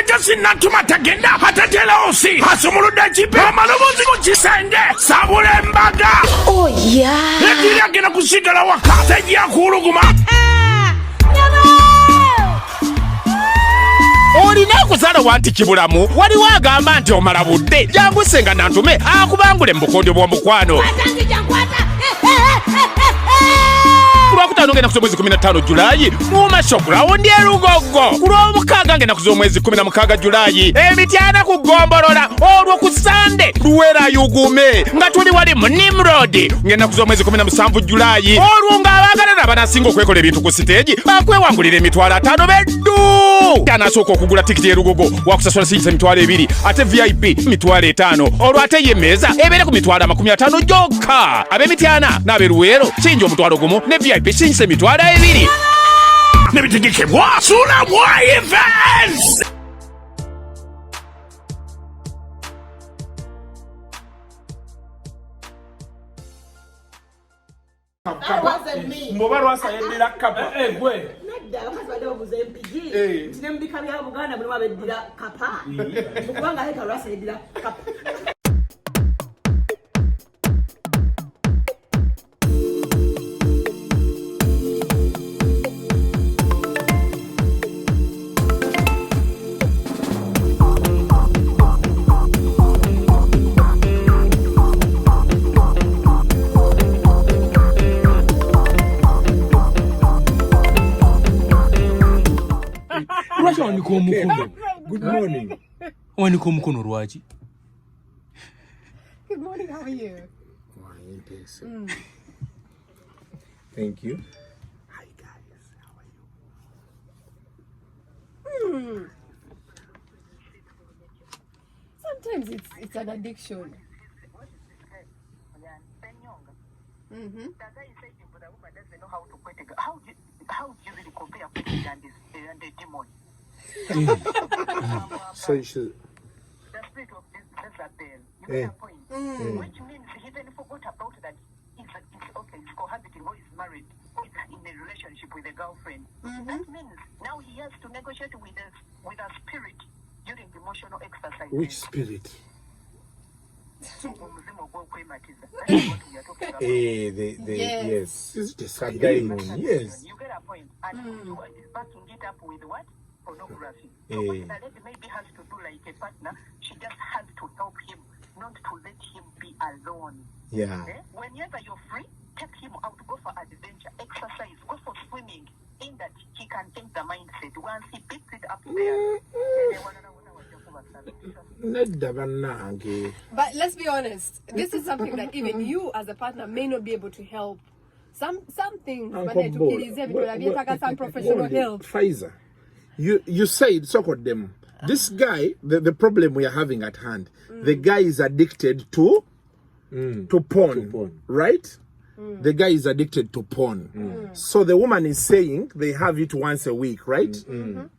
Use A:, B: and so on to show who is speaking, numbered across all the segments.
A: Nenge just natuma tagenda hatatela osi hasumulude chipe amalobozi ku kisenge sabule mbaga.
B: Oh yeah.
A: Ekiri agenda kusigala waka tejja kuluguma. Olina okusala wanti kibulamu waliwo agamba nti omala budde jangu senga nantume akubangule mu bukondo bw'omukwano. Kulwakutaano ngenda kuza omwezi 15 Julayi Muuma Showground e Lugogo. Kulwomukaaga ngenda kuza omwezi 16 Julayi Emityana ku Gombolola. Olwo ku Sande Luwera Yugume nga tuli wali mu Nimrod. Ngenda kuza omwezi 17 Julayi olwo ng'abaagalana abanasinga okwekola ebintu ku siteegi bakwewangulira emitwalo 5 beddu. Tanasooka okugula tikiti e Lugogo wakusasula siisa emitwalo 2 ate VIP mitwalo 5 olwo ate y'emmeeza ebeere ku mitwalo 50 gyokka. Ab'Emityana n'ab'e Luweero kingi omutwalo gumu ne VIP sinse mitwalo 2. Nebitegekebwa Sula Mwa Events.
C: That wasn't me.
A: Lwasa yendera kapa.
C: Gwe. Nedda bakazadde obuze MPG. Tinembika bya Buganda buli wabeddira kapa. Kubanga heka Lwasa yendera kapa.
D: Good morning.
E: Rwaji.
C: Good morning, how are you?
D: Thank you.
A: Hi guys, how are you?
C: Sometimes it's an addiction.
F: How do you really compare Queen and the demon?
D: So you should.
F: The spirit of this Jezebel, you get a point. Which means he then forgot about that. It's okay, it's cohabiting or is married, or is in a relationship with a girlfriend. That means now he has to negotiate with a spirit during emotional exercise.
D: Which spirit?
F: That's what we are talking about.
D: Yes.
A: Is it a
D: Sagaimon, yes.
F: You get a point. And you are backing it up with what? Pornography. So what the lady maybe has to do like a partner, she just has to help him, not to let him be alone.
D: Yeah.
F: Whenever you're free, take him out, go for adventure, exercise, go for swimming, in that he can take the mindset. Once he picks it up there,
C: But let's be honest, this is something that even you as a partner may not be able to help. Some things, but some professional help.
A: Pfizer, you said so called them. This guy, the problem we are having at hand, the guy is addicted to porn, right? The guy is addicted to porn. So the woman is saying they have it once a week, right?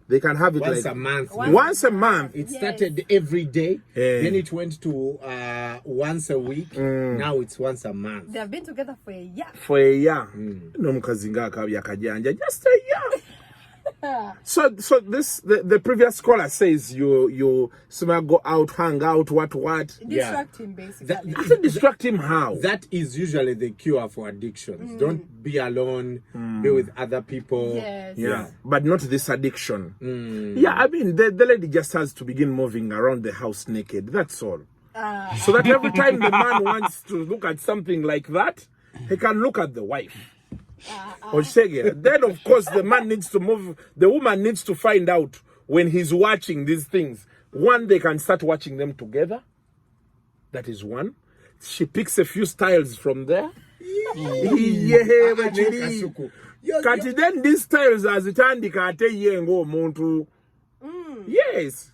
A: They can have it
D: Once
A: like
D: a month.
A: Once a month.
D: It started every day, then it went to once a week. Now it's once a month.
C: They have been together for a year.
A: For a year. No mukazinga yakajanja, just a year. So this the previous caller says you somehow go out, hang out, what
C: Distract him basically.
A: I said distract him how?
D: That is usually the cure for addictions. Don't be alone, be with other people.
C: Yes.
A: Yeah, but not this addiction. Yeah, I mean the lady just has to begin moving around the house naked. That's all. So that every time the man wants to look at something like that, he can look at the wife. Then of course the man needs to move. The woman needs to find out when he's watching these things. One, they can start watching them together. That is one. She picks a few styles from there. Kati then these styles azitandika ate yengo omuntu. Yes.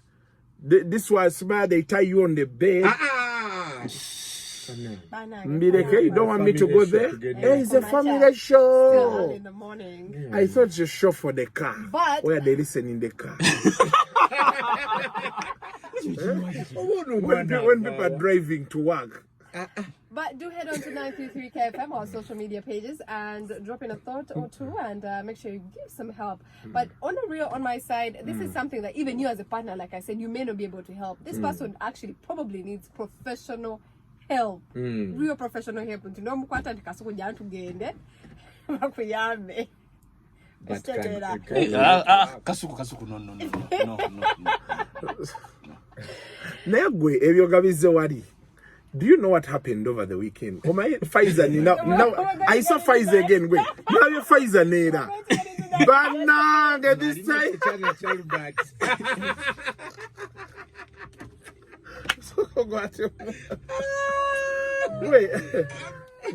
A: This was where they tie you on the bed. Mbireke, you don't want me to go there? Hey, it's a family show.
C: In the morning.
A: I thought it's a show for the car.
C: But
A: where they listen in the car. When people are driving to work.
C: But do head on to 933 KFM, our social media pages, and drop in a thought or two, and make sure you give some help. But on my side, this is something that even you as a partner, like I said, you may not be able to help. This person actually probably needs professional help, real professional help. Kasuku
B: Negwe ebyogabize wali. Do you know what happened over the weekend? Oh my Pfizer now I saw Pfizer again. Wait, you have your Pfizer nera. Banana this time.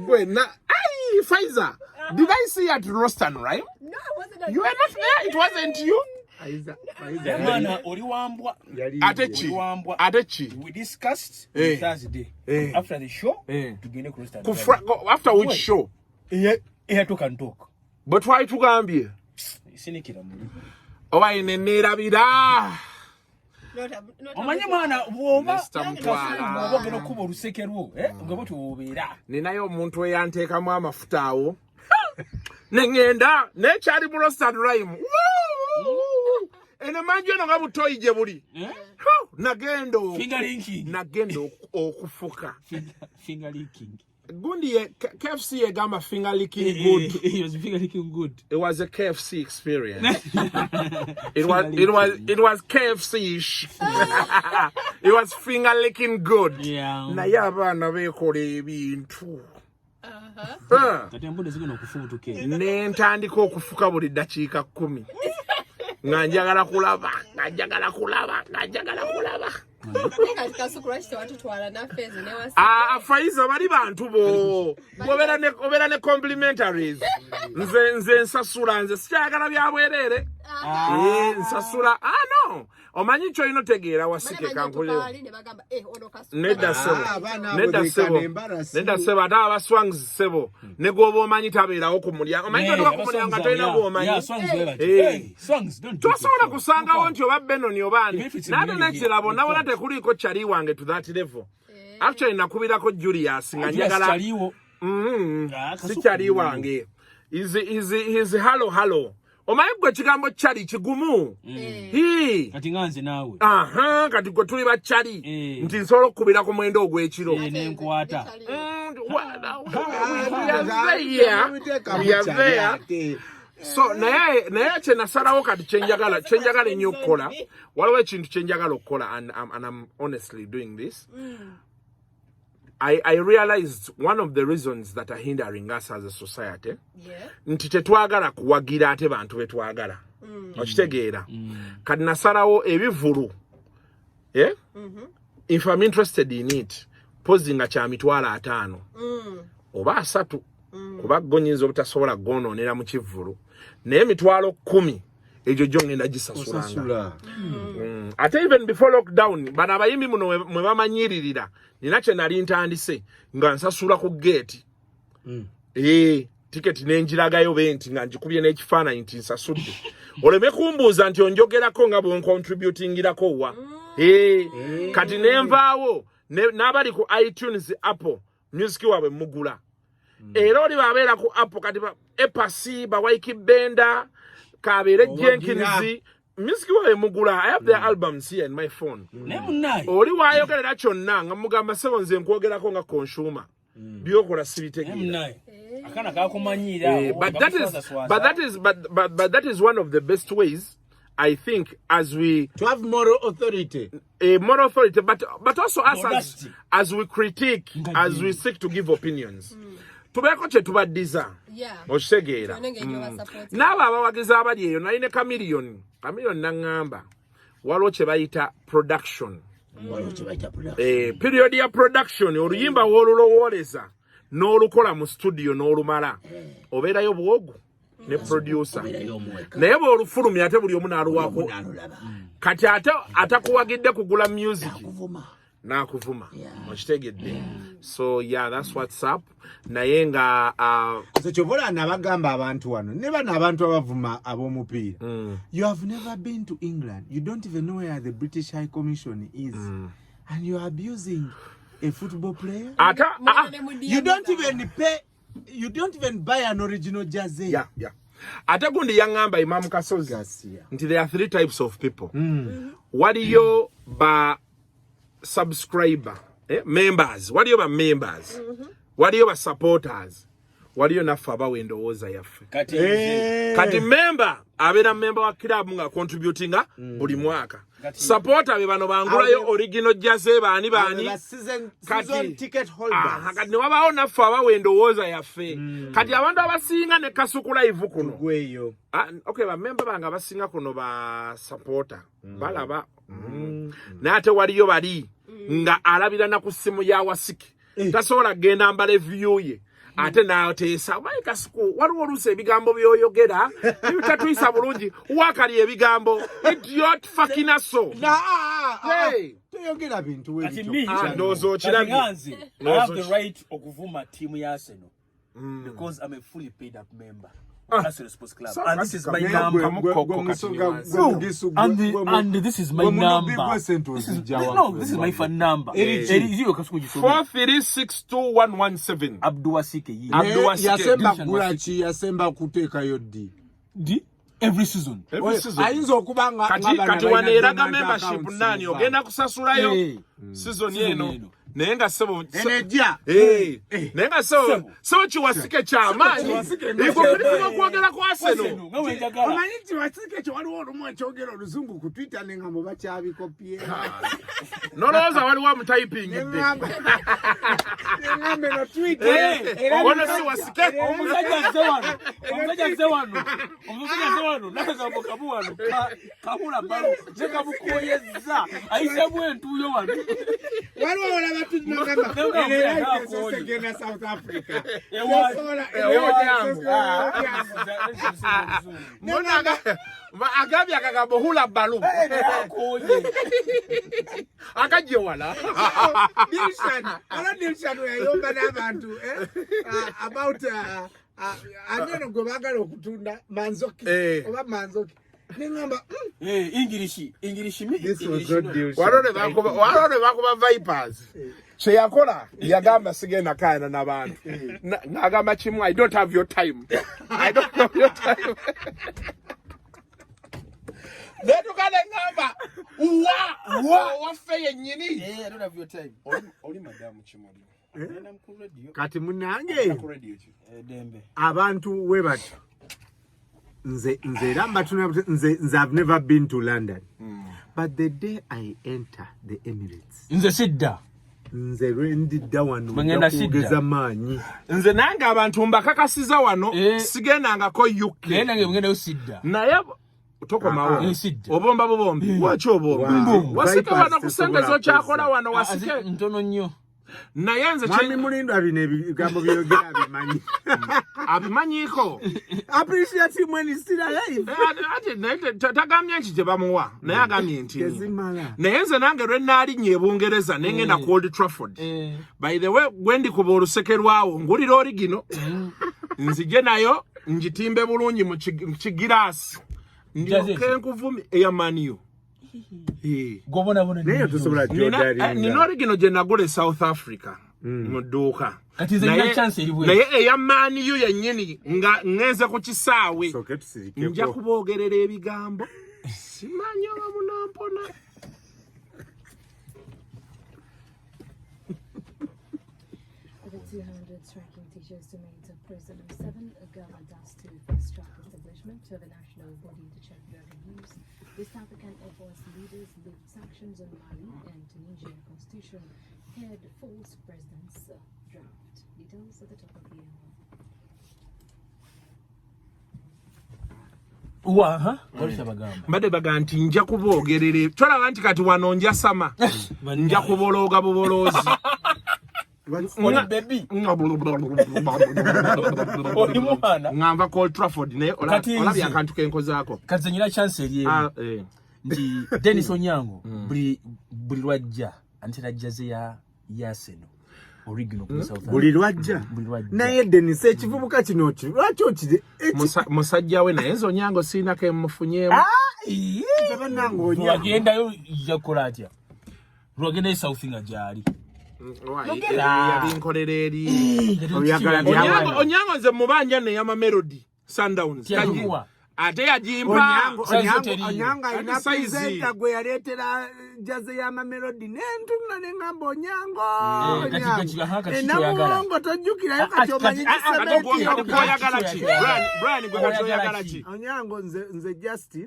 B: Wait, now Pfizer. Did I see you at Rostan, right?
C: No, it wasn't.
B: You were not there. It wasn't you. Adechi.
E: We discussed Thursday after the show to get a
B: after which show?
E: Here can talk.
B: But why to Gambia? Oh, I nenera bida. Ninayo muntu eyantekamu amafuta awo. Nengenda nechali burostad rhyme. Ene manjo nga butoyi je buli. Nagendo. Nagendo okufuka.
E: Finger licking.
B: Gundi KFC gama finger licking good.
E: He was finger licking good.
B: It was a KFC experience. It was KFC-ish. It was finger licking good.
E: Yeah.
B: Na yabana bekola ebintu. Nentandika okufuka buli dakiika 10. Nga njagala kulaba. Faiza bali bantu bo. Obera ne complimentaries. Nze nsasula nze sikyagala byabwerere. Nsasula. No. Omanyi kyo ino tegeera wasike kankule. Nedda sebo ate abaswangs sebo ne gwoba omanyi tabeerawo ku mulyango. Omanyi totuka ku mulyango tolina gw'omanyi. Tosobola kusangawo nti oba Benoni oba ani. Nate nekirabo nabona tekuliiko kyali wange to that level. Actually nakubirako Julius nga njagala. Si kyali wange. Is hello. Omanyi gwe kigambo kyali kigumu.
E: Kati nganze naawe.
B: Kati gwe tuli bakyali. Nti nsobola okukubira ku mwendo ogw'ekiro.
E: Nenkwata.
B: So naye kye nasalawo kati kyenjagala ennyo okukola. Waliwo ekintu kyenjagala okukola and I'm honestly doing this. I realized one of the reasons that are hindering us as a society. Nti tetwagala kuwagira ate bantu betwagala. Okitegeera. Kati nasalawo ebivulu. If I'm interested in it, pozinga kya mitwalo 5. Oba 3. Kuba gonyiza obutasobola gonoonera mu kivulu. Naye mitwalo 10 egyo gyo ngenda gisasulanga. Ate even before lockdown bana abayimbi muno mwe bamanyiririra nina kye nali ntandise nga nsasula ku gate. Ticket nenjiragayo benti nga njikubye n'ekifaananyi nti nsasudde. Oleme kumbuuza nti onjogerako nga bw'oncontributingirako wa. Kati nenvaawo n'abali ku iTunes Apple music waabwe mugula. Era oli babeera ku Apple kati Epasi Bawaiki Benda Kabere Jenkins music waabwe mugula. I have their albums here in my phone. Oli waayogerera kyonna nga mugamba sebo nze nkwogerako nga consumer. Byokola sibitegeera.
E: Akana kakumanyira.
B: But that is one of the best ways, I think, as we
D: to have moral authority.
B: Moral authority, but also us as we critique, as we seek to give opinions. Tubeko kye tubaddiza. Okitegeera. N'abo abawagiza abali eyo naline chameleon nangamba. Waliwo kye bayita production. Period ya production oluyimba w'olulowooleza n'olukola mu studio n'olumala. Obeerayo bwogu ne producer. Naye bw'olufulumya ate buli omu n'aluwako. Kati ate atakuwagidde kugula music. Nakuvuma. Okitegedde. So yeah, that's what's up. Naye nga
D: so chovola nabagamba abantu wano ne bana abantu abavuma ab'omupiira. You have never been to England. You don't even know where the British High Commission is. And you are abusing a football player.
C: You
D: don't even pay. You don't even buy an original jersey.
B: Yeah. Ate gundi yangamba Imam Kasozi nti there are 3 types of people. Waliyo ba subscriber, members. Waliyo ba members. Waliyo ba supporters. Waliyo nafa abawendowooza yaffe. Kati member abeera member wa club nga contributinga buli mwaka. Supporter be bano bangulayo original jersey baani
D: season ticket holders.
B: Kati ne wabaawo nafa abawendowooza yaffe. Kati abantu abasinga ne Kasuku live kuno. Okay, ba member banga abasinga kuno ba supporter. Balaba. Nate waliyo bali nga alabira na ku simu ya wasiki. Tasobola genda mbale view ye. Ate nateesa wali Kasuku waliwo oluusi ebigambo byoyogera bitatuyisa bulungi wakali ebigambo idiot fucking aso
D: toyogera bintu
B: ndozo kirabye
E: I have the right okuvuma team ya Arsenal because I'm a fully paid up member. Arsenal Sports Club. And this is my number. And this is my number. This is my phone number.
B: 4362117.
E: Abduwasike.
D: Yasemba gulachi, yasemba kuteka yodi.
E: Di? Every season.
D: Ayinza okubanga
B: kati waneeraga membership nani ogenda kusasulayo season yeno. Nenga sebo
D: energia
B: nenga so chiwasike chamaanyi iko bitimo kwogera kwa Arsenal
D: omanyi wasike cho waliwo olumu ekyogera oluzungu ku Twitter nengambo bakyabikopye
B: noloza waliwo mu typing
D: nengambe no Twitter
B: wona si wasike
E: omusajja zewano nakagambo kabuwano kabula balo nekabukoyeza ayisamu entuyo wano
D: waliwo South Africa.
B: Agabya kagabo hula balu. Akaje wala.
D: Dilshan yayomba nabantu about aneno gobagala okutunda manzoki oba manzoki.
E: English me.
B: Warone bakuba Vipers. Cheyakola yagamba sigenda kaana nabantu. Nagamba chimu I don't have your time. I don't have your time. Letu kale ngamba wafe yenyini.
E: I don't have your time. Oli madamu chimoli.
D: Kati munange abantu webatu Nze I've never been to London. But the day I enter the Emirates.
E: Nze sidda.
D: Nze rendidda wano kugeza maanyi.
B: Nze nanga abantu mbakakasiza wano sigenda ko UK.
E: Nange ngenda sidda.
B: Naye toko mawo. Obomba bobombi. Wachi obombi. Wasike wano kusengezo kyakola wano wasike
E: ntono nnyo.
B: Nayanze
D: Mwami Mulindo abine bigambo byogera abimanyi.
B: Abimanyiko.
D: Appreciate him when he's still alive.
B: Tagamye nchi bamuwa. Naye agamye nti. Nayenze nange lwenali nyebungereza nenge na Old Trafford. By the way, gwendi kuba olusekerwawo ngulira origino. Nzije nayo njitimbe bulungi mu kigirasi. Ndiyo nkuvumi eya maniyo.
E: Gobona
D: neyo tusobola jodari
B: nino origino je nagule South Africa muduka
E: kati zenya chance eri bwe
B: naye eya Man U yennyini nga ngenze ku kisaawe nja kubogerera ebigambo simanyi oba munampona
G: The 200 striking teachers domains of President 7 Ghana does to fast-track establishment of a national body to check drug abuse. West African Air Force leaders lift sanctions on Mali and Tunisia constitution head false president's draft. Details at the top of the hour.
B: Mbade baganti nja kubogerere tolaba nti kati wano nja sama nja kubologa bubolozi
E: Oli baby oli mwana
B: ngamba Old Trafford ne olabya akantu kenkozaako
E: kati nyina chance eri ndi Dennis Onyango buli lwajja antera jaze ya Arsenal original ku South Africa
D: buli lwajja naye Dennis ekivubuka kino lwaki okide
B: musajja we naye Onyango sina ke mufunyeemu
D: abanango
E: agenda yo yakola atya lwagenda South nga jali
B: yabinkolera eri Onyango nze mubanja ne ya Melody Sundowns ate yajimpa
D: Onyango ina presenter gwe yaleetera jaze ya Melody n'entuna n'engamba Onyango namuwongo tojjukirayo kati omanyi Onyango nze just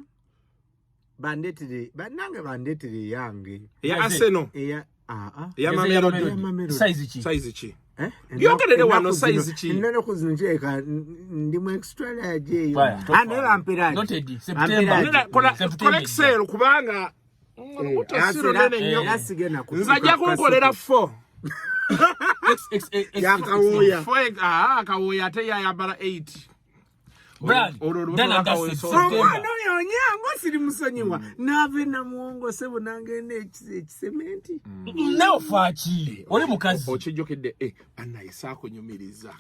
D: bandetire yange
B: ya Arsenal ya Melody size chi yogerere wano size chi
D: none kuzinjeka ndimu extra yaje yo anela mpera
E: noted September
B: collect sale kubanga utasiro nene nyo nzajja kunkolera 4 yakawoya 4 kawoya ate ya yabala 8
E: Brad, then August September.
D: Onyango siri musonyiwa nave na muongo sebo nangene ekisementi
E: Now fachi oli mukazi
B: okijjokidde anayisako nyumiriza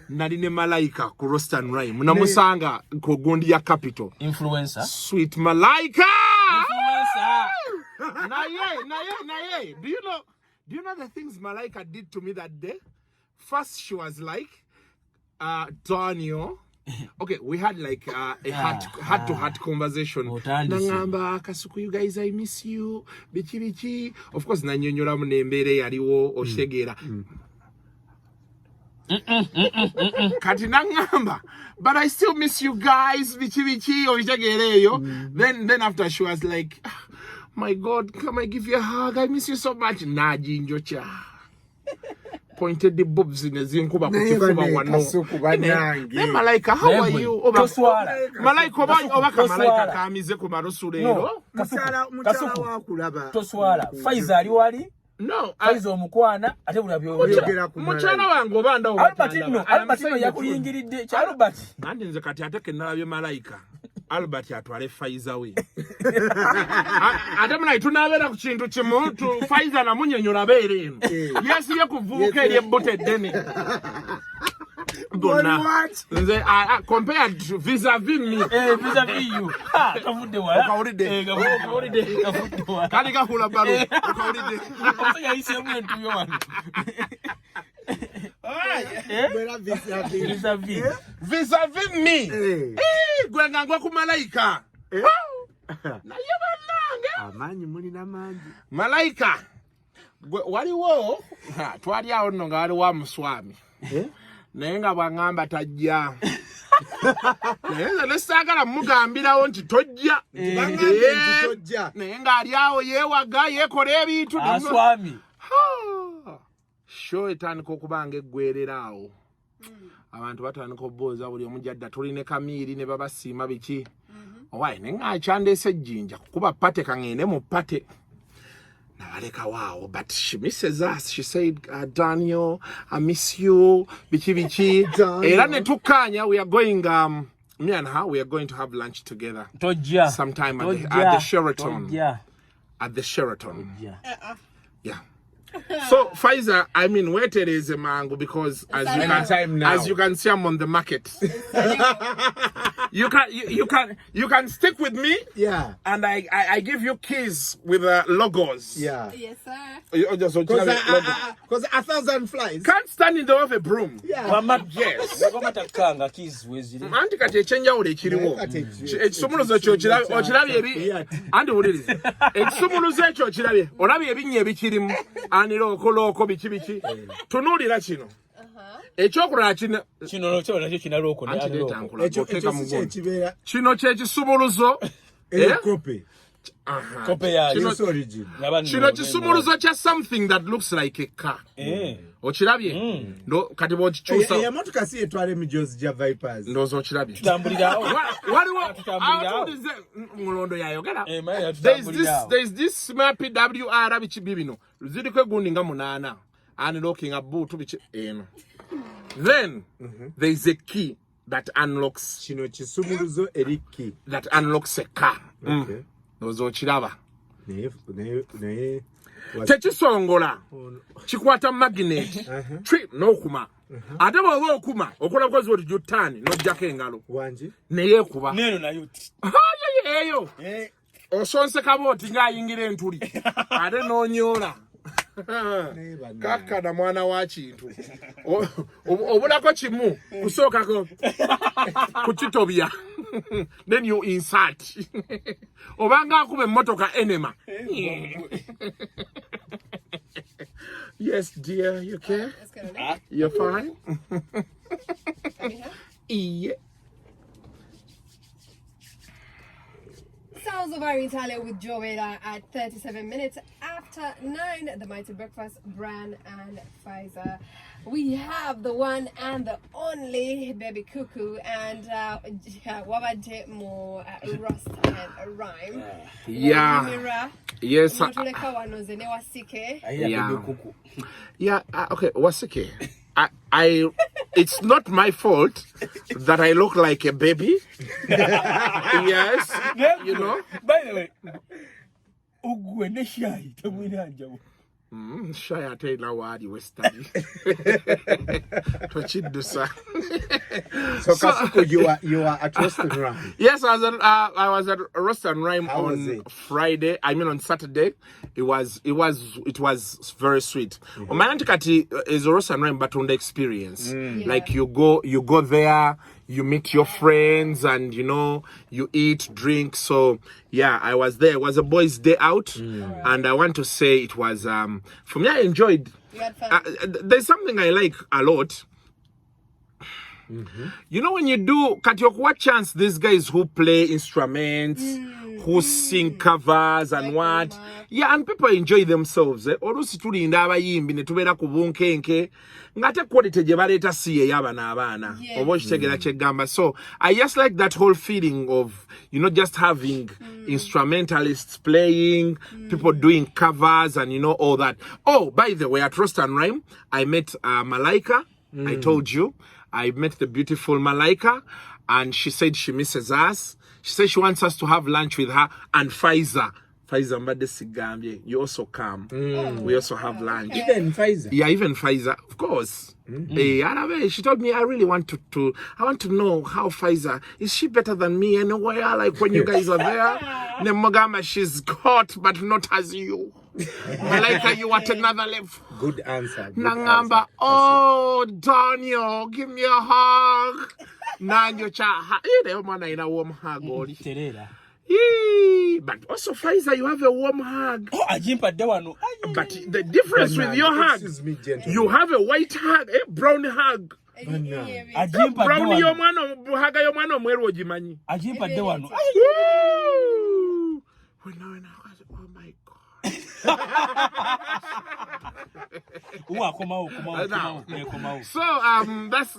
B: nali ne Malaika ku Rostan Rhyme namusanga ku gundi ya Capital
E: influencer
B: Sweet Malaika
E: influencer
B: naye do you know the things Malaika did to me that day? First she was like Daniel. Okay, we had like a heart-to-heart conversation. Nangamba Kasuku, you guys, I miss you. Bichi. Of course, nanyonyola munembere yaliwo oshegera. Kati nangamba, but I still miss you guys. Bichi oshegereyo. Then after she was like, my God, come I give you a hug? I miss you so much. Najinjocha. Pointed the boobs in the zinkuba kuchifuba wano. Then Malaika, how are you? Malaika obaka Malaika kamize ku marusu lero.
D: Kasuku wakulaba.
E: Toswala. Faiza ali wali?
B: No.
E: Faiza omukwana ate bulabyo.
B: Muchana wange obanda
E: Albertino yakuyingiridde cha Albert.
B: Nandi nze kati ateke nalabye Malaika. Albert atwale Faiza we. Ate muna tunabera ku kintu kimu tu Faiza na munyonyola beere eno. Yesi ye kuvuka eri ebote deni. Bona. Nze compared to vis-a-vis me.
E: Vis-a-vis you. Kavudde wala.
B: Kawulidde.
E: Kavudde wala.
B: Kali kahula balo. Kawulidde.
E: Oya ise mwentu yo wano.
B: Vis-a-vis me. Gwenga ngwa ku Malaika. Na yebanange.
D: Amanyi mulina manji.
B: Malaika. Waliwo twali awo nno nga wali wa muswami. Naye nga bwangamba tajja. Naye nesagala mugambirawo nti tojja. Naye nga ali awo yeewaga yeekola ebintu.
E: Aswami.
B: Show etandika okubanga eggwerera awo. Abantu batandika obbooza buli omujjadda tulina kamiiri ne babasiima biki. Owaye ne ng'akyandeese ejjinja kukuba pate kangende mu pate. Nabaleka wow, but she misses us. She said, Daniel, I miss you. Bichi. Era ne tukanya, we are going, me and her, we are going to have lunch together.
E: Tojja.
B: Sometime at the Sheraton.
E: Tojja.
B: At the Sheraton.
E: Tojja.
B: Yeah. So Pfizer, I mean, wait it is a mango because as you can see, I'm on the market. you can stick with me.
D: Yeah.
B: And I give you keys with logos.
D: Yeah.
C: Yes, sir.
B: Because
D: 1,000 flies.
B: Can't stand in the way of a broom.
D: Yeah.
E: Mama,
B: yes.
E: Kanga keys wezili.
B: Anti kati echenja ule chiriwo. Ekisumuluzo kyo okirabye ebi andi wulirize. Ekisumuluzo ekyo okirabye. Olabye ebinnya ebikirimu. Anilo koloko biki. Tunuulira kino. Ekyokulala kino
E: nakyo kina loko ne
B: ekyo kino kyekisumuluzo.
D: Kope.
E: Kope ya
D: origin.
B: Kino kisumuluzo kya something that looks like a car. Okirabye? Ndo kati bw'okikyusa.
D: Emotoka si etwala emijozi gya Vipers.
B: Ndowooza okirabye.
E: Tutambulirawo.
B: Waliwo awatulize mulondo yayogera. There's this smart PWR biki bibino. Ziriko egundi nga 8. Unlocking a boot biki eno. Then there's a key that unlocks.
D: Kino kisumuluzo eri key.
B: That unlocks a car.
D: Okay.
B: Ndowooza okiraba.
D: Naye
B: tekisongola kikwata magnet n'okuma ate bw'oba okuma okola bukozi bwoti gy'ottaani n'oggyako engalo
D: wangi
B: neyeekuba
E: neno nayo
B: eyo osonse kabooti ng'ayingira entuli ate n'onyoola Kaka na mwana wa kintu. Obulako kimu kusookako kukitobya. Then you insert. Obanga akube motoka enema. Yes, dear, you okay?
C: Let's get on it.
B: You're fine?
C: Yeah.
B: Yeah.
C: Sounds of our Italia with Joetta at 37 minutes after 9. The Mighty Breakfast, Bran and Pfizer. We have the one and the only Baby Cuckoo and Wabade Mo Rust and Rhyme.
B: Yeah. Yes. Yeah. Okay. What's okay? I it's not my fault that I look like a baby. Yes, you know.
E: By the way, ugwene shy tamwinanja.
B: Shy ate na wadi we study. Tochidusa.
D: So Kasuku, you are at Roast and Rhyme.
B: Yes, I was at Roast and Rhyme
D: How was
B: on
D: it?
B: Friday. I mean on Saturday. It was very sweet. Omananti kati is Roast and Rhyme but on the experience. Like you go there, you meet your friends and you know, you eat, drink. So yeah, I was there. It was a boys' day out and I want to say it was for me I enjoyed.
C: You had fun.
B: There's something I like a lot. You know when you do what chance these guys who play instruments, who sing covers and what, yeah, and people enjoy themselves. Olusi tulinda abayimbi ne tubeera ku bunkenke ngate quality gye baleeta si ye y'abaana abaana oba okitegera kyegamba. So I just like that whole feeling of, you know, just having instrumentalists playing, people doing covers and you know all that. Oh, by the way, at Roast and Rhyme I met Malaika. I told you I met the beautiful Malaika and she said she misses us. She said she wants us to have lunch with her and Pfizer. Pfizer mbade sigambye. You also come. We also have lunch.
D: Even Pfizer.
B: Yeah, even Pfizer, of course. She told me I really want to know how Pfizer is she better than me anywhere, like when you guys are there. Nemogama, she's hot but not as you. Malaika, you at another level.
D: Good answer.
B: Nangamba, oh Daniel, give me a hug. Nanyo cha, you man in a warm hug.
E: Terera.
B: But also Pfizer, you have a warm hug.
E: Oh, ajimpa dewano.
B: But the difference with your hug, you have a white hug, a brown hug.
E: Ajimpa
B: Brown
E: dewano.
B: yo mwana haga yo mwana mwero ojimanyi.
E: Ajimpa dewano.
B: Woo! When I was, oh my God. So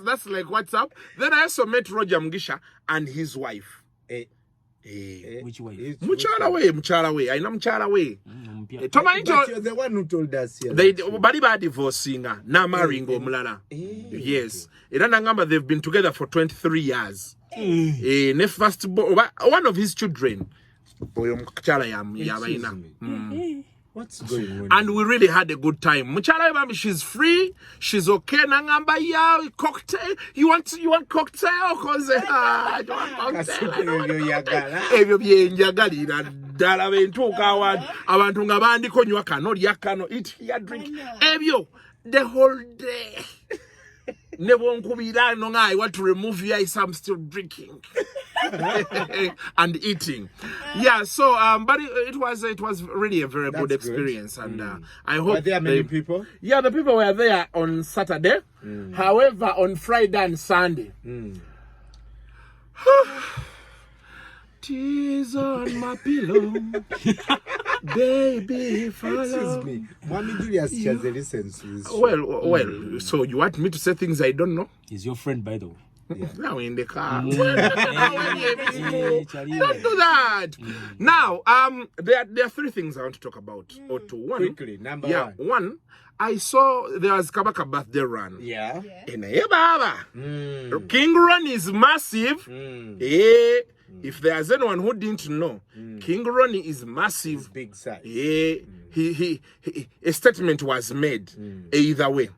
B: that's like what's up. Then I also met Roger Mugisha and his wife.
E: Which way?
B: Muchala way. I know Muchala way.
D: But you're the one who told us here.
B: They bali ba divorcing na marrying omulala. Yes. Era nangamba they've been together for 23 years. Ne first one of his children. Oyo muchala yabaina.
D: What's going on?
B: And we really had a good time. Muchala mami, she's free. She's okay. Nangamba ya cocktail. You want cocktail? Cause I don't want cocktail. Ebyo byenjagalira ddala bentuuka abantu nga bandiko nywa kano lya kano eat here drink. Ebyo the whole day. Never nkubira no I want to remove your ice. I'm still drinking and eating. Yeah, so but it was really a very good experience, and I hope.
D: Were there many people?
B: Yeah, the people were there on Saturday. However, on Friday and Sunday. Tears on my pillow, baby.
D: Excuse me, Mommy Julius has listens to this.
B: Well. So you want me to say things I don't know?
E: He's your friend, by the way.
B: Now in the car. Don't do that. Now, there are three things I want to talk about. Or two. One,
D: Quickly, number one.
B: One, I saw there was Kabaka birthday run.
D: Yeah.
B: In Baba. King Run is massive. If there's anyone who didn't know, King Ronnie is massive.
D: It's big size.
B: He a statement was made either way.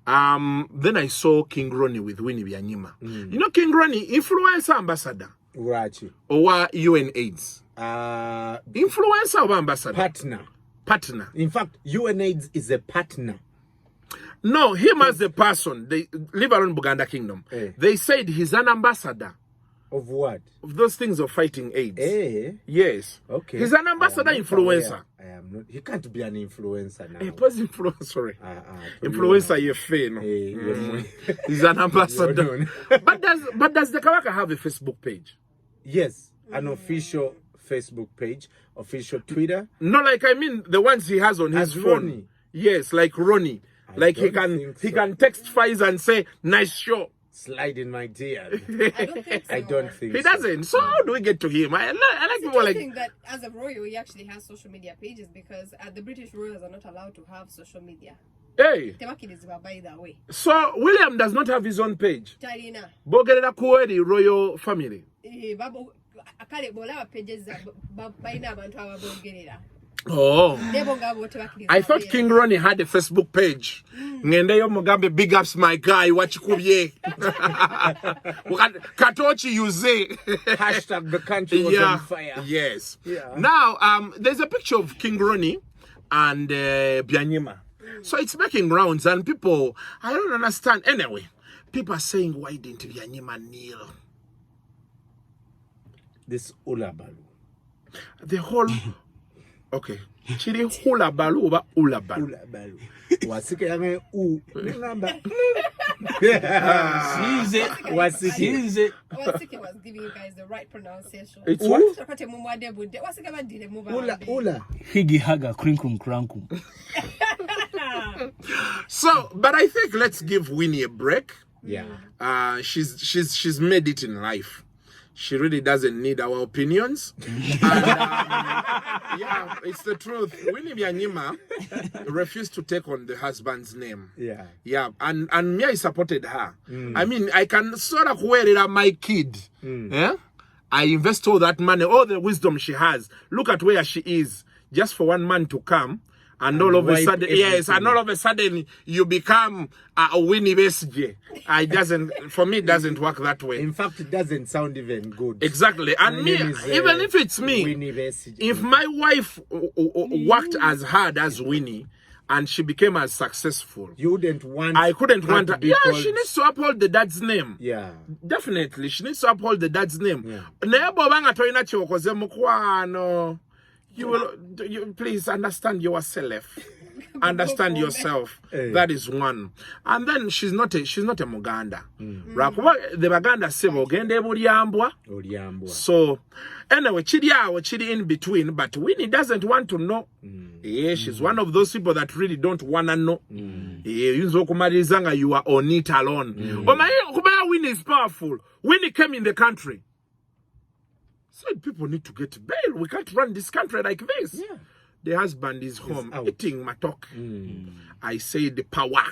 B: Then I saw King Ronnie with Winnie Byanyima. You know King Ronnie, influencer ambassador.
D: Right.
B: Or UN AIDS.
D: Partner.
B: Influencer or ambassador? partner.
D: In fact, UNAIDS is a partner.
B: No, him as a person, they live around Buganda Kingdom. They said he's an ambassador
D: Of what?
B: of those things of fighting AIDS. Yes.
D: Okay.
B: He's an ambassador influencer.
D: I am not. He can't be an influencer now.
B: He was influencer. Sorry.
D: you
B: Influencer, you're fair, no? He's an ambassador. but does the Kawaka have a Facebook page?
D: Yes, an official Facebook page, official Twitter.
B: No, like I mean the ones he has on his
D: As
B: phone.
D: Ronnie.
B: Yes, like Ronnie. Like he
D: don't think
B: can
D: so.
B: text Pfizer and say nice show.
D: Slide in my DM.
C: I don't think so.
D: I don't think
B: He
D: so.
B: doesn't. So how do we get to him? I like people
C: I
B: like
C: think that as a royal, he actually has social media pages because the British royals are not allowed to have social media.
B: hey.
C: Tebakirizibwa by that way.
B: So William does not have his own page.
C: Talina.
B: Bogerera kuweri royal family.
C: Babo akale bola pages balina abantu ababogerera.
B: Oh.
C: Nebo ngabo tebakirizibwa.
B: I thought King Ronnie had a Facebook page. Ngendeyo Mugambe, big ups my guy, wachikubye. Katochi use.
D: Hashtag the country was on fire.
B: Yes.
D: Yeah.
B: Now, there's a picture of King Ronnie and Byanyima. So it's making rounds and people, I don't understand. Anyway, people are saying, why didn't Byanyima kneel?
D: This Ulabalu.
B: The whole, okay. Chiri hula balu oba ula balu.
D: Ulabalu. Wasike yange u. Ngamba.
E: Wasike.
C: Wasike was giving you guys the right pronunciation.
B: It's what?
D: Ula.
E: Higi haga krinkum krankum.
B: So, but I think let's give Winnie a break.
D: Yeah.
B: She's made it in life. She really doesn't need our opinions. And, yeah, it's the truth. Winnie Byanyima refused to take on the husband's name.
D: Yeah.
B: Yeah, and Mia supported her. I mean, I can sort of wear it on my kid. Yeah? I invest all that money, all the wisdom she has. Look at where she is. Just for one man to come. And all of a sudden, yes, and all of a sudden you become a Winnie Besige. For me, it doesn't work that way.
D: In fact, it doesn't sound even good.
B: Exactly. And
D: My
B: me,
D: name is,
B: even if it's me,
D: Winnie Besige.
B: if my wife worked as hard as Winnie and she became as successful,
D: You wouldn't want.
B: I couldn't
D: her
B: want
D: to
B: her.
D: be
B: Yeah,
D: called-
B: she needs to uphold the dad's name.
D: Yeah.
B: Definitely, she needs to uphold the dad's name.
D: Yeah.
B: Naye bw'obanga tolina kyokoze mukwano, you please understand yourself. Understand yourself. That is one. And then she's not a Muganda. Right? The Baganda sebo ogende bulyambwa.
D: Olyambwa.
B: So anyway, chiri in between, but Winnie doesn't want to know. Yeah, she's one of those people that really don't wanna know. Yeah, you are on it alone. But my Winnie is powerful. Winnie came in the country. Said people need to get bail. We can't run this country like this.
D: Yeah.
B: The husband is home
D: out.
B: eating matok. I say the power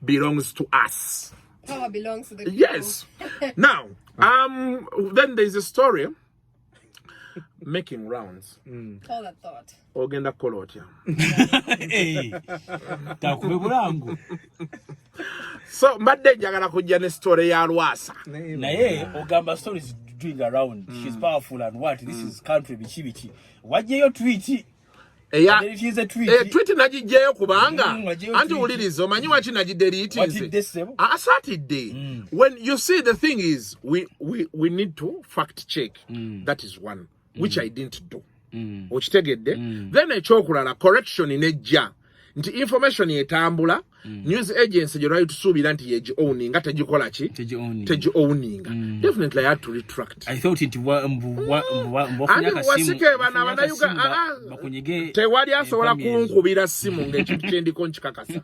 B: belongs to us.
C: Power belongs to the people.
B: Yes. Now, then there's a story making rounds.
C: Call that thought.
B: Ogenda kolotya.
E: Hey. Takube bulangu.
B: So mbadde njagala kujja ne story ya Lwasa.
E: Naye ogamba stories doing around. She's powerful and what? This is country bichi. Wajjeyo tweet.
B: Tweet nagijeyo kubanga
E: wajeyo
B: anti
E: tweet.
B: ulirizo manyi wachi nagidelete
E: Watidde sebo?
B: Saturday. When you see, the thing is we need to fact check. That is one which I didn't do. Okitegedde. Then ekyokulala correction nejja nti information etambula news agency gye lwali tusuubira nti yegi owning nga tegikola ki tegi owning. Definitely I had to retract.
E: I thought it was
B: Wasike bana abanauganda tewali asobola kunkubira simu ng'ekintu kyendiko nkikakasa.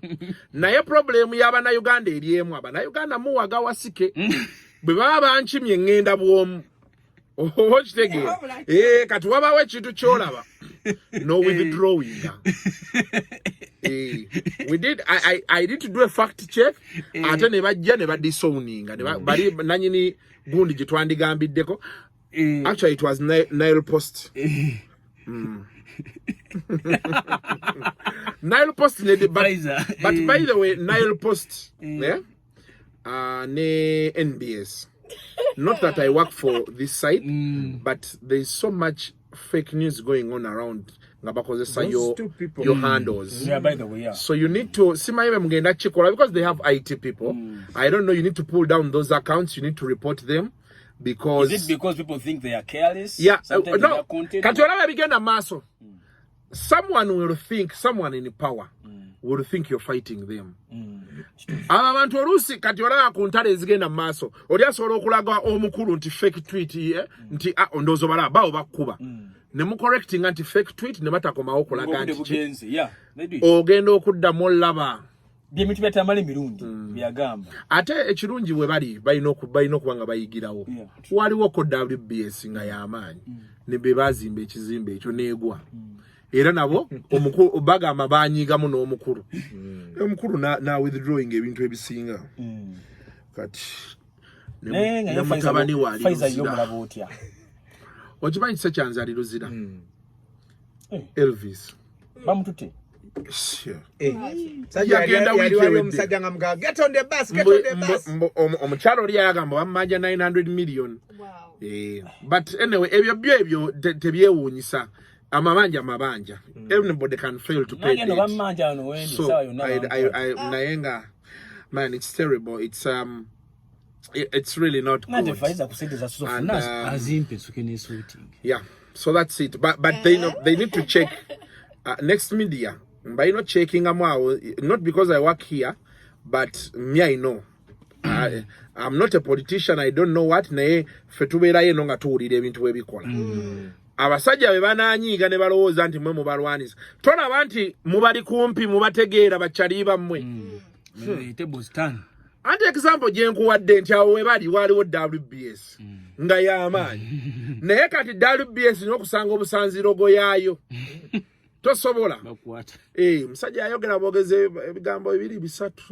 B: Naye problem y'abannayuganda eri emu. Abannayuganda muwaga Wasike bwe baba bankimye ngenda bw'omu. Kati wabawo ekintu kyolaba no withdrawing. We did. I need to do a fact check. Ate ne bajja ne badisowning. Bali nanyini gundi gye twandigambiddeko. Actually, it was Nile Post. Nile Post, but by the way, Nile Post, yeah, ne NBS. Not that I work for this site, but there's so much fake news going on around nga bakozesa
D: Those two people.
B: your handles.
E: Yeah, by the way, yeah.
B: So you need to simayebe mugenda chikola because they have IT people. I don't know, you need to pull down those accounts, you need to report them because
E: Is it because people think they are careless?
B: yeah,
E: Sometimes
B: no.
E: they are content.
B: Kati olaba bigenda maaso. Someone will think, someone in power will think you're fighting them. Abantu oluusi kati olaba ku ntale ezigenda maaso. Oli asobola okulaga omukulu nti fake tweet nti ondoozo balaba bawo bakkuba. Ne mu correcting anti fake tweet ne batakomawo okulaga nti
E: yeah, they do.
B: ogenda okuddamu olaba.
E: Byemitu byatamala emirundi byagamba.
B: Ate ekirungi we bali balina okuba nga bayigirawo.
E: Yeah.
B: Waliwo ko WBS nga y'amaanyi ne be bazimba ekizimbe ekyo neegwa. Era nabo omukulu bagamba banyigamu n'omukulu. Omukulu na withdrawing ebintu ebisinga. Kati ne mutabani wali
E: Faiza yomulaba otya.
B: okimanyi kisa kyanzali luzira. Elvis
E: Bamutute.
B: Yagenda wiki
D: omusajja nga mugaga get on the bus.
B: omukyalo oli yagamba bamanja 900 million.
C: Wow.
B: But anyway, ebyo tebyewuunyisa. Amabanja. Everybody can fail to pay
E: Nageno
B: debt.
E: bamanja ano wendi
B: So
E: sawa yonna.
B: nayenga, man, it's terrible. It's really not
E: Nate
B: good.
E: Faiza kusendeza soso
B: And,
E: funas azimpe sukene shooting.
B: Yeah, so that's it. But they need to check next media. By not checking not because I work here, but me I know. I'm not a politician. I don't know what naye fetubera ye nonga tuwulira ebintu we bikola. Abasajja be bananyiiga ne balowooza nti mwe mubalwaniza. Tolaba nti mubali kumpi mubategeera bakyali bammwe.
E: Tables turn.
B: Anti example gye nkuwadde nti awo we bali waliwo WBS nga y'amaanyi. Naye kati WBS n'okusanga obusanzirogo yaayo. Tosobola.
E: Bakwata.
B: Musajja ayogera bogeze ebigambo ebiri bisatu.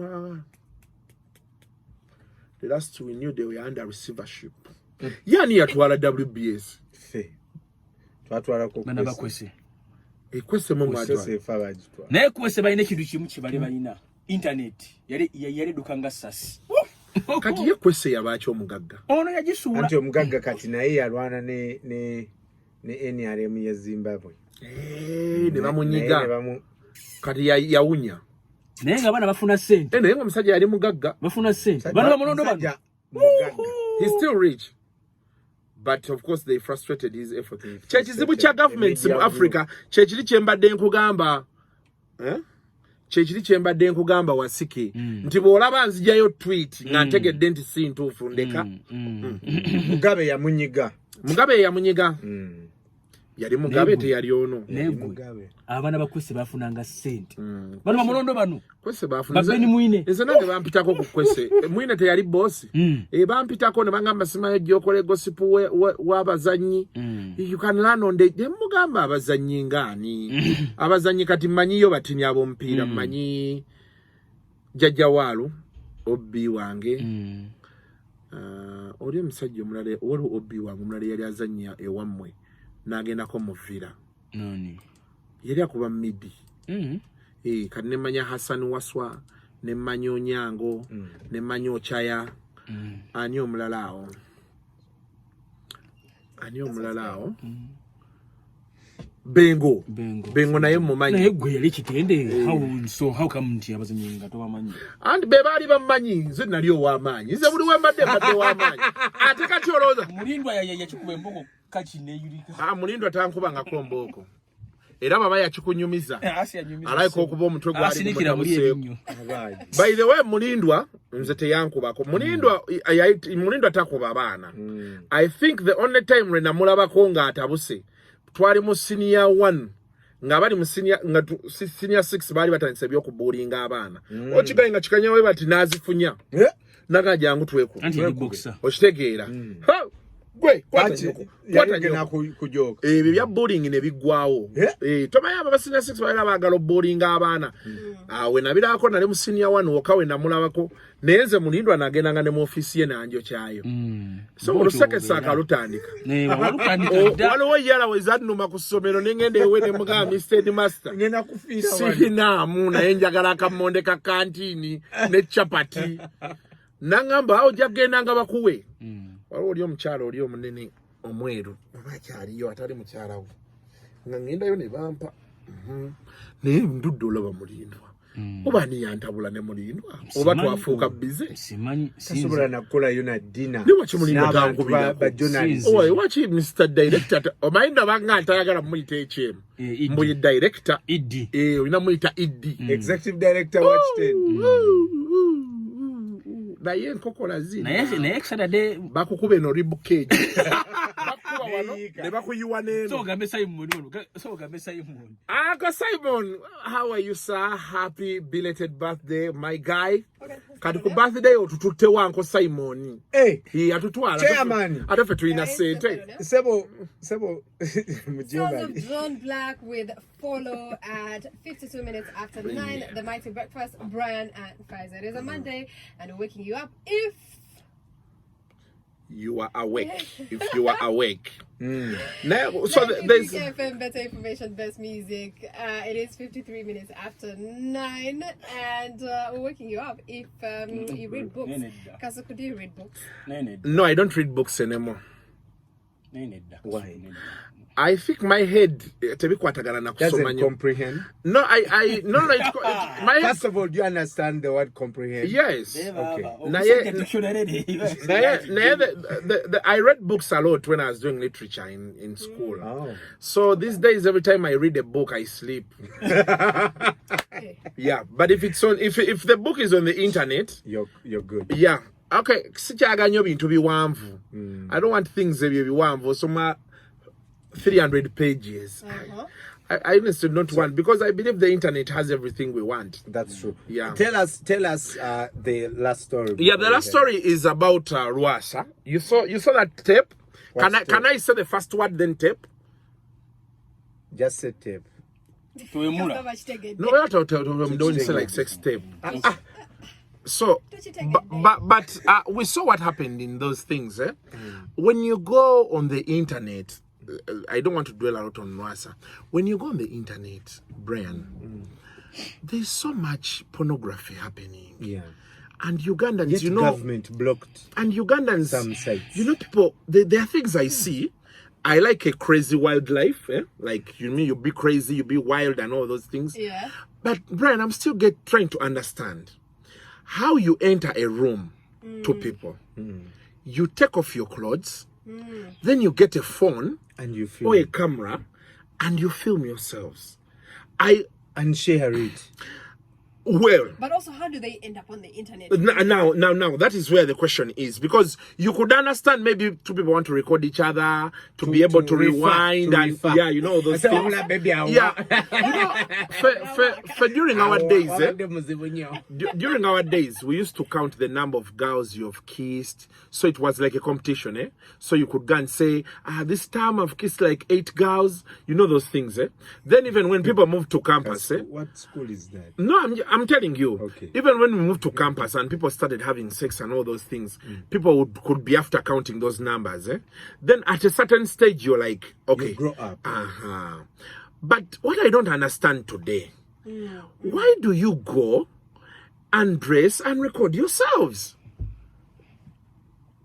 B: The last we knew they were under receivership. Yani yatwala WBS.
D: Twatwala ko
E: Bana bakwese.
B: Ekwese mu mwadwa.
E: Naye kwese balina ekintu kimu kibale balina. Internet. Yali dukanga sasi.
B: Kati ye kwese yabaki omugagga.
E: Ono yagisuula.
D: Anti omugagga kati naye yalwana ne NRM ya Zimbabwe.
B: Ne bamunyiga. Kati yawunya.
E: Naye nga bana bafuna sente.
B: Naye nga omusajja yali mugagga.
E: Bafuna sente. Bana bamulondo bano.
B: He's still rich. But of course they frustrated his effort. Chekizibu kya governments mu Africa, chekiri kyembadde nkugamba. Chekiri kyembadde nkugamba wasike. Nti bw'olaba nzijayo tweet nga ntegedde nti si ntuufu ndeka.
D: Mugabe yamunyiga.
B: Yali Mugabe teyali ono.
E: Mugabe. Abana bakwese bafunanga sente. Bano bamulondo bano.
B: Kwese bafuna.
E: Babeni Mwine.
B: Nze nange bampitako ku kwese. Mwine teyali boss. Bampitako ne bangamba simayo gy'okola gossip w'abazannyi. You can learn on the mugamba abazannyi ngani. Abazannyi kati mmanyiyo batinya ab'omupiira mmanyi Jajja Waalu Obbi wange. Oli omusajja omulala waliwo Obbi wange omulala yali azannya ewammwe. Nagendako muvira.
E: Nani?
B: Yali akuba midi. Kati nemanya Hassan Waswa, nemanya Onyango, nemanya Ochaya. Ani omulala awo. Bengo naye mumanyi.
E: Naye gwe yali kitende. How come nti abazanyi nga tobamanyi?
B: Andi be baali bamanyi nze nali ow'amaanyi. Nze buli wembadde ow'amaanyi. Ate kati olowooza.
E: Mulindwa yakikuba emboko kaki neyulika.
B: Mulindwa tankubangako mbooko. Era baba yakikunyumiza. Alaika okuba omutwe gwali mutabuseeko. By the way, Mulindwa nze teyankubako. Mulindwa takuba abaana. I think the only time lwe namulabako ng'atabuse twali mu senior 1 nga bali mu senior 6 bali batandise by'okubuulinga abaana. Okigaye nga kikanyawe bati nazifunya. Naga jangu tweku. Okitegeera. Gwe kwata
D: kujoka.
B: Ebyo bya bullying ne biggwawo. Tomanya aba senior 6 bali abagalo bullying abaana. We nabirako nali mu senior 1 wokawe namulabako. Nenze Mulindwa nagendanga ne mu office ye nanjo kyayo. So oluseke saka lutandika. Waliwo yala wezadnuma ku ssomero nengende ewe ne muga Mr. Master.
D: Ngena kufiira wali.
B: Sinaamu naye njagala akamonde ka kantini ne chapati. Nangamba ojja kugenda nga bakuwe. Waliwo oli omukyala oli omunene omweru. Oba kyaliyo atali mukyala we. nga ngendayo ne bampa naye ndudde olaba mulindwa oba niyantabula ne mulindwa oba twafuuka bize
D: tasobola nakukolayo na dina
B: ne waki mulindwa tankubirako
D: bajournalist
B: owaye waki Mr. Director omanyi nabanga ntayagala muyita ekyemu mbuye director olina muyita iddi
D: executive director watch 10
B: naye enkokola
E: naye Saturday
B: bakukuba eno ribukeji bakukuba wano ne bakuyiwa n'eno
E: so gambe Simon
B: Uncle Simon, how are you, sir? Happy belated birthday, my guy. Kati ku birthday otututte wa Uncle Simon. He atutwala.
D: Chairman.
B: Ate tuina sente.
D: Sebo
C: Sons of John Black with follow at 52 minutes after 9. The Mighty Breakfast, Brian and Kaiser. It is a Monday and we're waking you up if
B: you are awake. If you are awake. Now,
C: so there's FM, better information, best music. It is 53 minutes after 9, and we're waking you up if you read books. Kasuku, do you read books?
B: No, I don't read books anymore.
D: Why?
B: I think my head
D: doesn't comprehend.
B: No, no. My head.
D: First of all, do you understand the word comprehend?
B: Yes.
D: Okay.
B: I read books a lot when I was doing literature in school.
D: Oh.
B: So these days, every time I read a book, I sleep. Yeah, but if it's on, if the book is on the internet,
D: you're good.
B: Yeah. Okay. I don't want things to be wamvu. So my 300 pages. I honestly don't want, because I believe the internet has everything we want.
D: That's true.
B: Yeah.
D: Tell us the last story.
B: Yeah, the last story is about Lwasa. You saw that tape? Can I say the first word then tape?
D: Just say tape.
B: No, don't say like sex tape. So, but we saw what happened in those things. When you go on the internet, I don't want to dwell a lot on Lwasa. When you go on the internet, Brian, there's so much pornography happening.
D: Yeah.
B: And Ugandans,
D: Yet government blocked.
B: And Ugandans,
D: some sites.
B: People, there are things I see. I like a crazy wildlife. Like, you be crazy, you be wild and all those things.
C: Yeah.
B: But, Brian, I'm still trying to understand how you enter a room to people. You take off your clothes, then you get a phone
D: and you film,
B: or a camera, and you film yourselves.
D: And share it.
B: Well,
C: but also, how do they end up on the internet?
B: Now, that is where the question is, because you could understand maybe two people want to record each other to be able to rewind and yeah, those things. Yeah, for during our days, during our days, we used to count the number of girls you have kissed, so it was like a competition, So you could go and say, this time I've kissed like 8 girls, those things, Then even when people move to campus,
D: what school is that?
B: No, I'm telling you,
D: okay.
B: Even when we moved to campus and people started having sex and all those things, people could be after counting those numbers. Then at a certain stage, you're like, okay.
D: You grow up.
B: But what I don't understand today, why do you go and dress and record yourselves?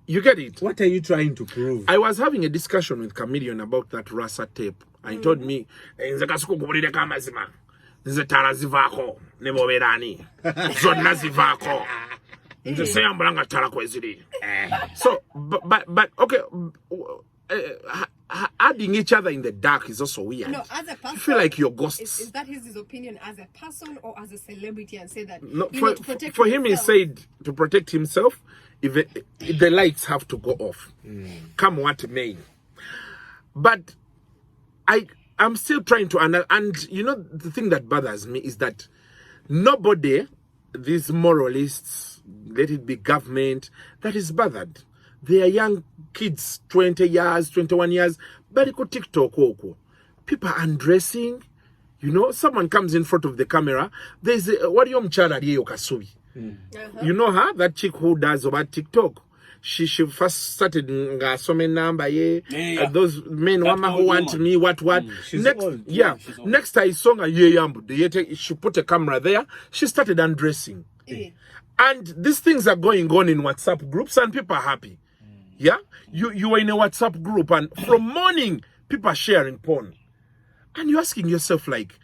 B: You get it?
D: What are you trying to prove?
B: I was having a discussion with Chameleon about that Rasa tape. And he told me, nze tala zivako ne boberani zonna zivako nze seyambulanga tala kweziri. So but okay, adding each other in the dark is also weird.
C: No, as a person,
B: you feel like you're ghosts.
C: Is that his opinion as a person or as a celebrity, and say that
B: no, for him he said to protect himself, if the lights have to go off, come what may. But I'm still trying to understand, and the thing that bothers me is that nobody, these moralists, let it be government, that is bothered. They are young kids, 20 years, 21 years, but it could TikTok. People undressing, someone comes in front of the camera. There's what do you Kasuku? You know her, that chick who does about TikTok. She first started so many number those men who want me what
D: she's
B: next
D: old.
B: Yeah,
D: she's old.
B: Next I saw her she put a camera there, she started undressing. And these things are going on in WhatsApp groups and people are happy. Yeah, you are in a WhatsApp group and from morning people are sharing porn. And you're asking yourself, like,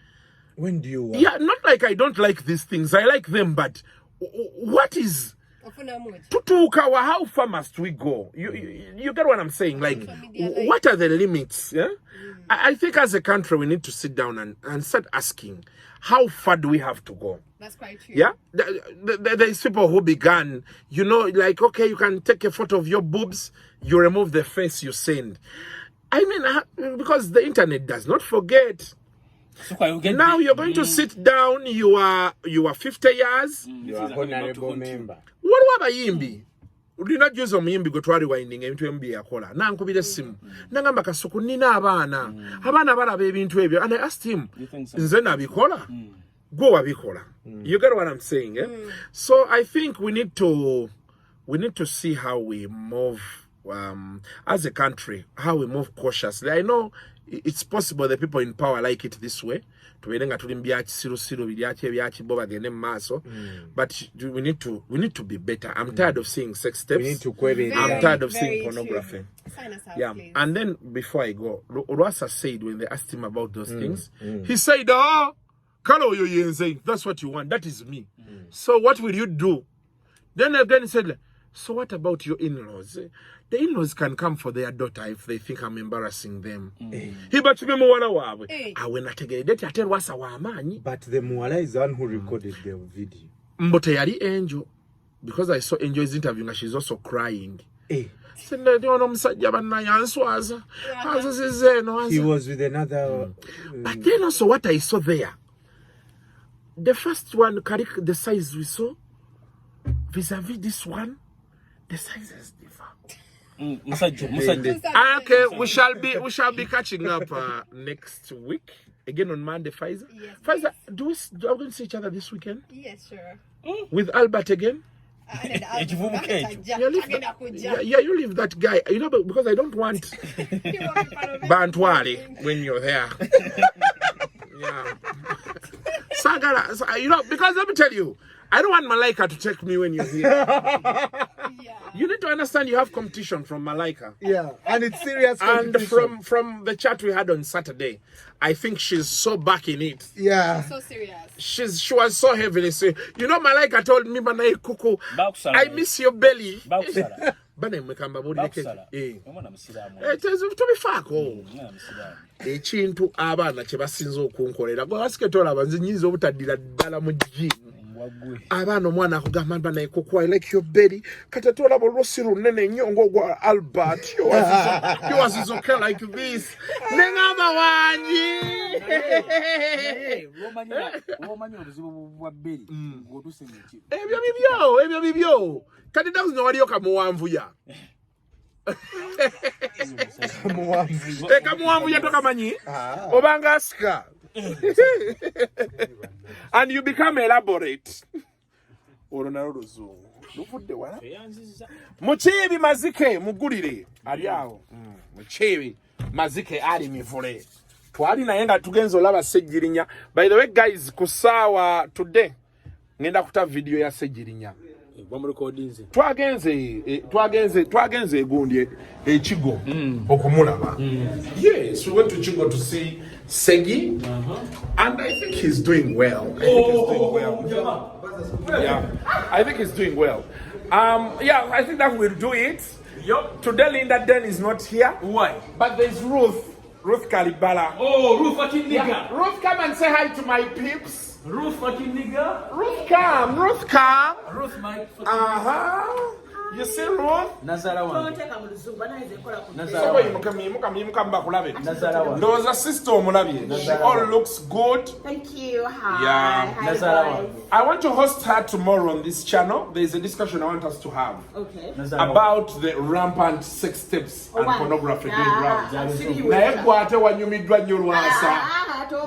D: When do you
B: yeah, not like I don't like these things. I like them, but what is tutukawa? How far must we go? You get what I'm saying? Like, what are the limits? Yeah, I think as a country we need to sit down and start asking, how far do we have to go?
C: That's quite true.
B: Yeah, there's people who began, you know, like, okay, you can take a photo of your boobs, you remove the face, you send. I mean, because the internet does not forget. Now you're going to sit down, you are 50 years.
D: You are honorable member.
B: What about Yimbi? Do not use omuyimbi go twali winding ebintu embi yakola. Na nkubira simu. Nangamba Kasuku nina abaana. Abaana balaba ebintu ebyo. And I asked him, nze nabikola? Go wabikola. You get what I'm saying, eh? So I think we need to see how we move as a country, how we move cautiously. I know it's possible the people in power like it this way. But we need to be better. I'm tired of seeing sex tapes.
D: We need to query.
B: I'm tired of seeing pornography.
C: Sign us out,
B: Yeah.
C: please.
B: And then before I go, Lwasa said when they asked him about those things, he said, "Oh, Kalo Yenze, that's what you want. That is me. So what will you do?" Then again he said, "So what about your in-laws? The in-laws can come for their daughter if they think I'm embarrassing them." He but me muwala wawe. Awe nategeredde ate Lwasa wa amaanyi.
D: But the Muwala is the one who recorded the video.
B: Mbote yali Angel, because I saw Angel's interview and she's also crying.
D: Hey.
B: He was
D: with another.
B: But then also what I saw there, the first one, the size we saw, vis-a-vis this one, the sizes differ. Okay, we shall be catching up next week again on Monday. Pfizer,
C: Yes,
B: Pfizer, are we going to see each other this weekend
C: Yes, sure.
B: with Albert again? Yeah, you leave that guy. You know, because I don't want Bantwali when you're there. Yeah. Sagara, you know, because let me tell you, I don't want Malaika to take me when you're here.
C: Yeah.
B: You need to understand you have competition from Malaika.
D: Yeah, and it's serious.
B: And from the chat we had on Saturday, I think she's so back in it.
D: Yeah.
C: So serious.
B: She was so heavily saying, you know, Malaika told me, Manai Kuku, I miss your belly. Bane mwekamba buli lekezi. It is to be fact. Ekintu abaana kye basinza okunkolera. Gwe basiketola banzi nyinza obutaddira ddala mu gym. Abaana omwana akugamba bane Kuku, I like your belly. Kati tola bolosi runene nnyo ng'ogwa Albert. Yours is okay like this. Nengamba wangi. Ebyo bibyo. Kati dakuzi waliyo kamuwanvuya. Kamuwanvuya tokamanyi? Obanga asika. And you become elaborate. Olonalo luzungu. Luvudde wala? Mukiibi mazike mugulire. Ali awo. Mukiibi mazike ali mivule. Twali naye nga tugenze olaba Ssejjirinya. By the way guys, kusaawa today ngenda kuta video ya Ssejjirinya. Twagenze egundi ekigo okumulaba. Yes, we went to Chigo to see Segi, and I think he's doing well. Yeah, I think he's doing well. Yeah, I think that will do it. Yep. Today Linda Den is not here.
E: Why?
B: But there's Ruth Kalibala.
E: Oh, Ruth fucking nigga.
B: Yeah. Ruth, come and say hi to my peeps.
E: Ruth fucking nigga.
B: Ruth, come. Ruth,
E: my fucking
B: You see Ruth?
E: Nazarawan.
B: Those are sister omulabye. She all looks good.
H: Thank you. Hi.
B: Yeah.
H: Hi, guys.
B: I want to host her tomorrow on this channel. There is a discussion I want us to have.
H: Okay.
B: About the rampant sex tapes and pornography being around.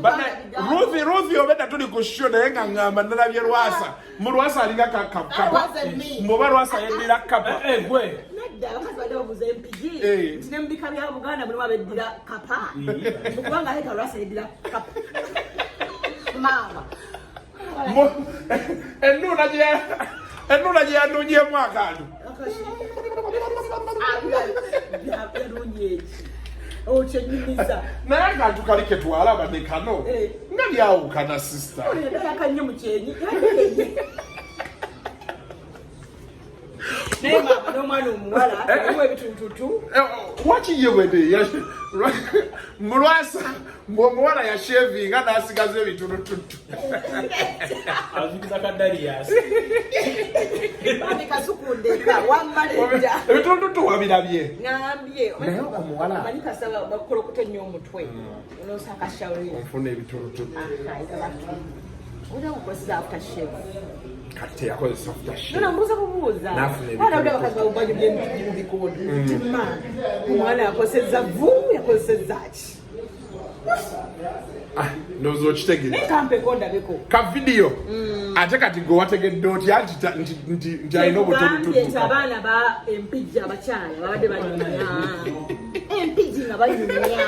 B: But Ruth, you better to go show the ngamba ndalabye Lwasa. Mu Lwasa alinga kapa.
H: That wasn't me.
B: Mu Lwasa yendira kapa.
H: Nedda abakazi bali obuza MPG. Tinembika bya Buganda buli wabeddira kapa. Kubanga heka Lwasa yeddira kapa. Mama.
B: Ennuna gye yanonyemu akantu.
H: Ochenyimiza.
B: naye akantu kali ke twalaba ne kano nga byawukana sister.
H: Yakanye mu kyenyi. Naye mama n'omwana omuwala aliwo ebituntutu.
B: Wakiyewedeya mulwasa omuwala yashevinga n'asigaza ebituntutu.
E: azikiza kadaliyasi
H: Bami Kasuku ndeka wammalejja.
B: Ebituntutu wabirabye.
H: Ngambye.
B: Naye omuwala
H: Mani kasaba bakolokote nnyo omutwe. Onosaka shawuli.
B: onfuna ebituntutu.
H: Uda kukozesa aftershave.
B: Kati yakozesa aftershave.
H: Nona mbuza kubuuza.
B: Nafuna
H: Bana uda bakazi bawubanye by'emiti bikodo. Timma. Omwana yakozesa vu yakozesa ki.
B: Ndowooza okitegedde.
H: Kampe kondabeko.
B: Ka video ate kati gwe wategedde otya nti alina obutobututu.
H: Abaana ba empijja abakyala babadde banyumya. Empijji nga banyumya.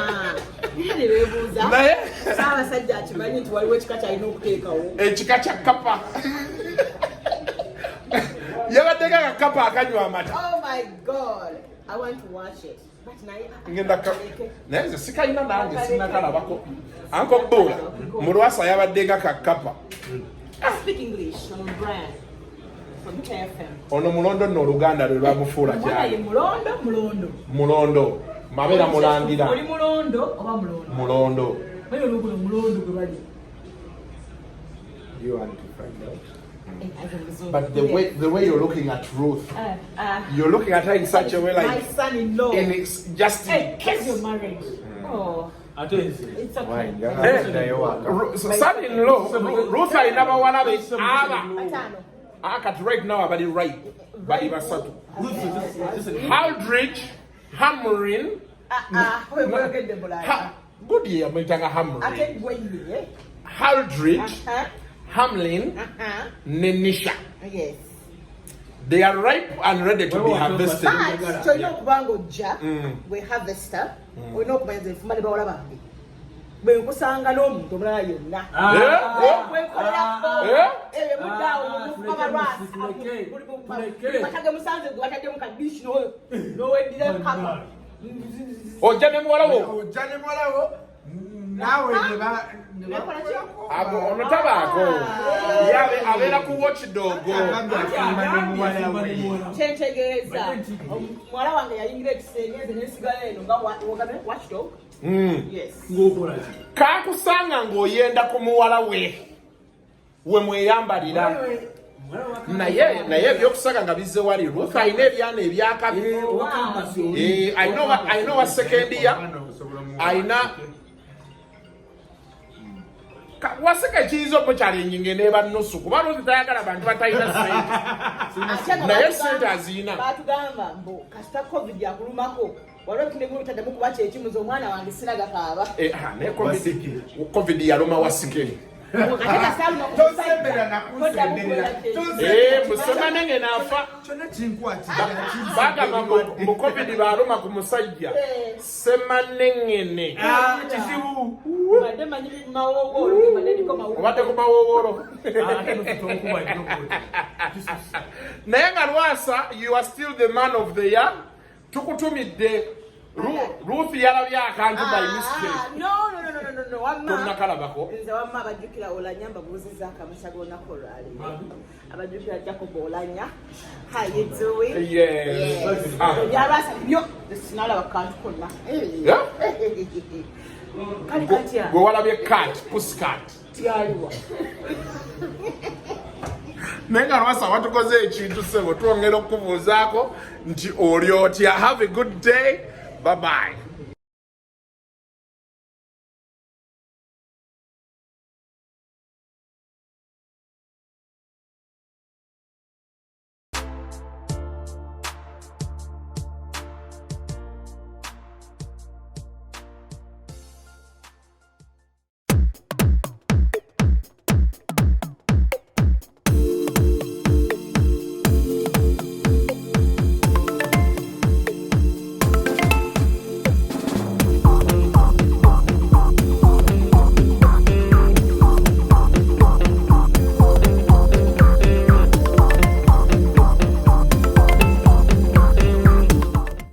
H: Ne beebuuza.
B: Naye
H: Ssaabasajja akimanyi nti waliwo ekika kyalina okuteekawo.
B: ekika kya kapa yabaddeko akakapa akanywa amata.
H: Oh my God. I want to watch it. But
B: ngenda naye nze sikalina nange sinakalabako. Uncle Bula mulwasa yabaddenga kakapa.
H: Speak English on brand from KFM.
B: Ono mulondo nno oluganda lwe lwamufuula
H: Mwana ye
B: kyali
H: mulondo.
B: mulondo mabeera mulandira
H: Oli mulondo oba mulondo.
B: mulondo.
H: Bayo lokuno mulondo gwe bali.
B: You want to find out? But the way you're looking at Ruth, you're looking at her in such a way
H: my
B: like
H: son-in-law.
B: in it's just
H: Hey,
B: in
H: because
B: case.
H: you're married. Oh,
E: ate nze
H: it's okay.
B: Son-in-law Ruth alina bawala be aba
H: Batano.
B: akati right now abali right bali basatu. Haldridge, Hamrin,
H: Wewe mwegedde bulaya.
B: good year mwitanga Hamrin.
H: Ate gwenye.
B: Haldridge, Hamlin, Nenisha.
H: Yes.
B: They are ripe and ready to be harvested.
H: But so okubanga ojja we harvester olina okumanya nze nfuma ne bawala bange bwe nkusanga n'omuntu omulala yonna batage musanze gwe bataddemu kadishi n'oweddira kapa
B: ojja ne muwala wo
D: ojja ne muwalawo naawe
B: ono tabaako abeera ku watchdog.
H: kyentegeeza muwala wange yayingira ekisengenze nensigala eno nga watchdog. Yes.
E: ng'okola ki
B: Kaakusanga ng'oyenda ku muwala we mweyambalira naye ebyokusaka nga bizze wali Ruth alina ebyana ebyakabi. Alina owa sekendiya alina waseka ekiyinza okumukyalengenge neeba nusu kuba Ruth tayagala bantu batalina sente naye sente aziyina.
H: Batugamba mbu kasita covid yakulumako waliwo ekintu bitaddamu kuba kyekimuza omwana wange sinagakaaba.
B: Naye covid yaluma wasikeri. Musomanenge naafa bagamba mu covid baluma ku musajja semanengene obadde ku mawoowolo. Naye nga Lwasa you are still the man of the year. Tukutumidde Ruth yalabye akantu by mistake.
H: No.
B: Tonnakalabako.
H: Nze wamma abajjukira Olanya mbabuuzizza akamasha g'olunaku olwaleero. Abajjukira Jacob Olanya. How you doing?
B: Yes.
H: Byalwasa byo sinalaba kantu konna. Kali katya.
B: Gwe walabye cat, pussycat.
H: Tyaliwa.
B: Naye nga Lwasa watukoze ekintu sebo twongera okubuuzaako nti oli otya. Have a good day. Bye bye.